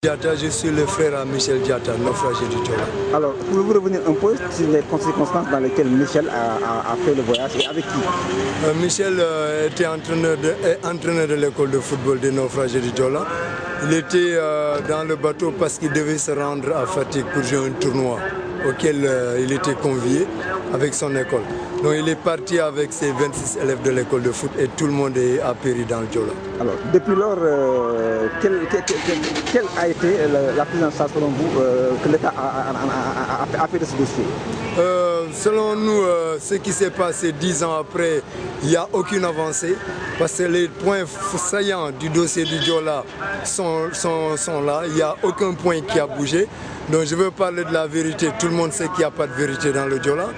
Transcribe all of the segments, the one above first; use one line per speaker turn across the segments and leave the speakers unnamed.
Diatta, je suis le frère à Michel Diatta, naufragé du Diola.
Alors, pouvez-vous revenir un peu sur les circonstances dans lesquelles Michel a fait le voyage et avec qui?
Michel était entraîneur de l'école de football des naufragés du Diola. Il était dans le bateau parce qu'il devait se rendre à Fatick pour jouer un tournoi auquel il était convié avec son école. Donc il est parti avec ses 26 élèves de l'école de foot et tout le monde a péri dans le Diola. Alors,
depuis lors, quelle a été la prise en charge selon vous que l'État a fait de ce dossier?
Selon nous, ce qui s'est passé 10 ans après, il n'y a aucune avancée parce que les points saillants du dossier du Diola sont là, il n'y a aucun point qui a bougé. Donc je veux parler de la vérité, tout le monde sait qu'il n'y a pas de vérité dans le Diola.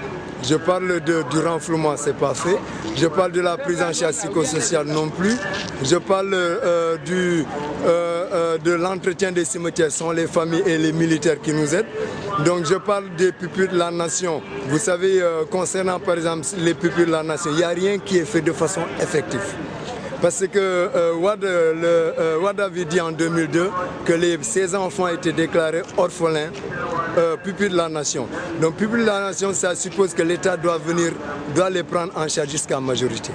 Je parle du renflouement, ce n'est pas fait. Je parle de la prise en charge psychosociale non plus. Je parle de l'entretien des cimetières, ce sont les familles et les militaires qui nous aident. Donc je parle des pupilles de la nation. Vous savez, concernant par exemple les pupilles de la nation, il n'y a rien qui est fait de façon effective. Parce que Wade avait dit en 2002 que ces enfants étaient déclarés orphelins, pupilles de la nation. Donc pupilles de la nation, ça suppose que l'État doit les prendre en charge jusqu'à majorité.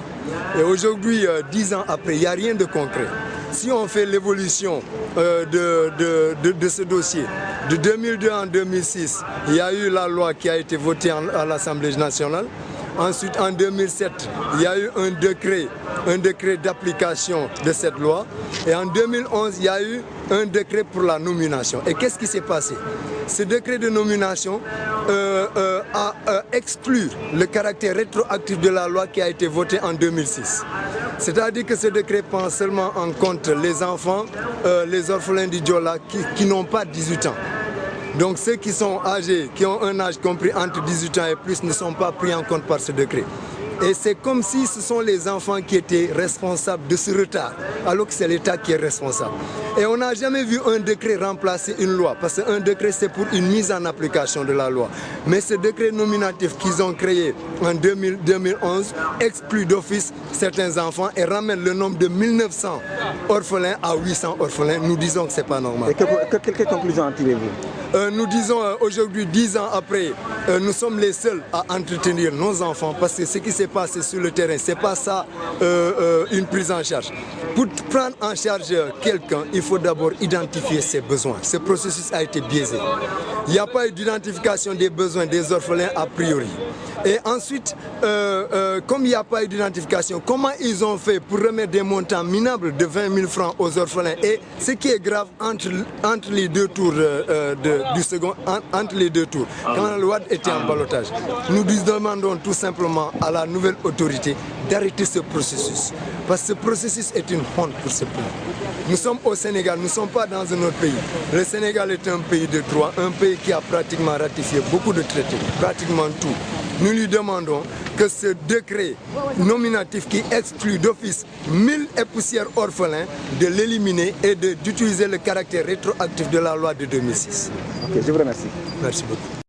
Et aujourd'hui, 10 ans après, il n'y a rien de concret. Si on fait l'évolution de ce dossier, de 2002 en 2006, il y a eu la loi qui a été votée à l'Assemblée nationale. Ensuite, en 2007, il y a eu un décret d'application de cette loi. Et en 2011, il y a eu un décret pour la nomination. Et qu'est-ce qui s'est passé? Ce décret de nomination a exclu le caractère rétroactif de la loi qui a été votée en 2006. C'est-à-dire que ce décret prend seulement en compte les enfants, les orphelins du Diola qui n'ont pas 18 ans. Donc ceux qui sont âgés, qui ont un âge compris entre 18 ans et plus ne sont pas pris en compte par ce décret. Et c'est comme si ce sont les enfants qui étaient responsables de ce retard, alors que c'est l'État qui est responsable. Et on n'a jamais vu un décret remplacer une loi, parce qu'un décret c'est pour une mise en application de la loi. Mais ce décret nominatif qu'ils ont créé en 2011 exclut d'office certains enfants et ramène le nombre de 1900 orphelins à 800 orphelins. Nous disons que ce n'est pas normal.
Et quelle conclusion en tirez-vous?
Nous disons aujourd'hui, 10 ans après, nous sommes les seuls à entretenir nos enfants parce que ce qui s'est passé sur le terrain, ce n'est pas ça une prise en charge. Pour prendre en charge quelqu'un, il faut d'abord identifier ses besoins. Ce processus a été biaisé. Il n'y a pas eu d'identification des besoins des orphelins a priori. Et ensuite, comme il n'y a pas eu d'identification, comment ils ont fait pour remettre des montants minables de 20 000 francs aux orphelins? Et ce qui est grave, entre les deux tours entre les deux tours, quand le Wade était en ballottage, nous demandons tout simplement à la nouvelle autorité d'arrêter ce processus. Parce que ce processus est une honte pour ce pays. Nous sommes au Sénégal, nous ne sommes pas dans un autre pays. Le Sénégal est un pays de droit, un pays qui a pratiquement ratifié beaucoup de traités, pratiquement tout. Nous lui demandons que ce décret nominatif qui exclut d'office 1000 et poussières orphelins, de l'éliminer et d'utiliser le caractère rétroactif de la loi de 2006.
Ok, je vous remercie.
Merci beaucoup.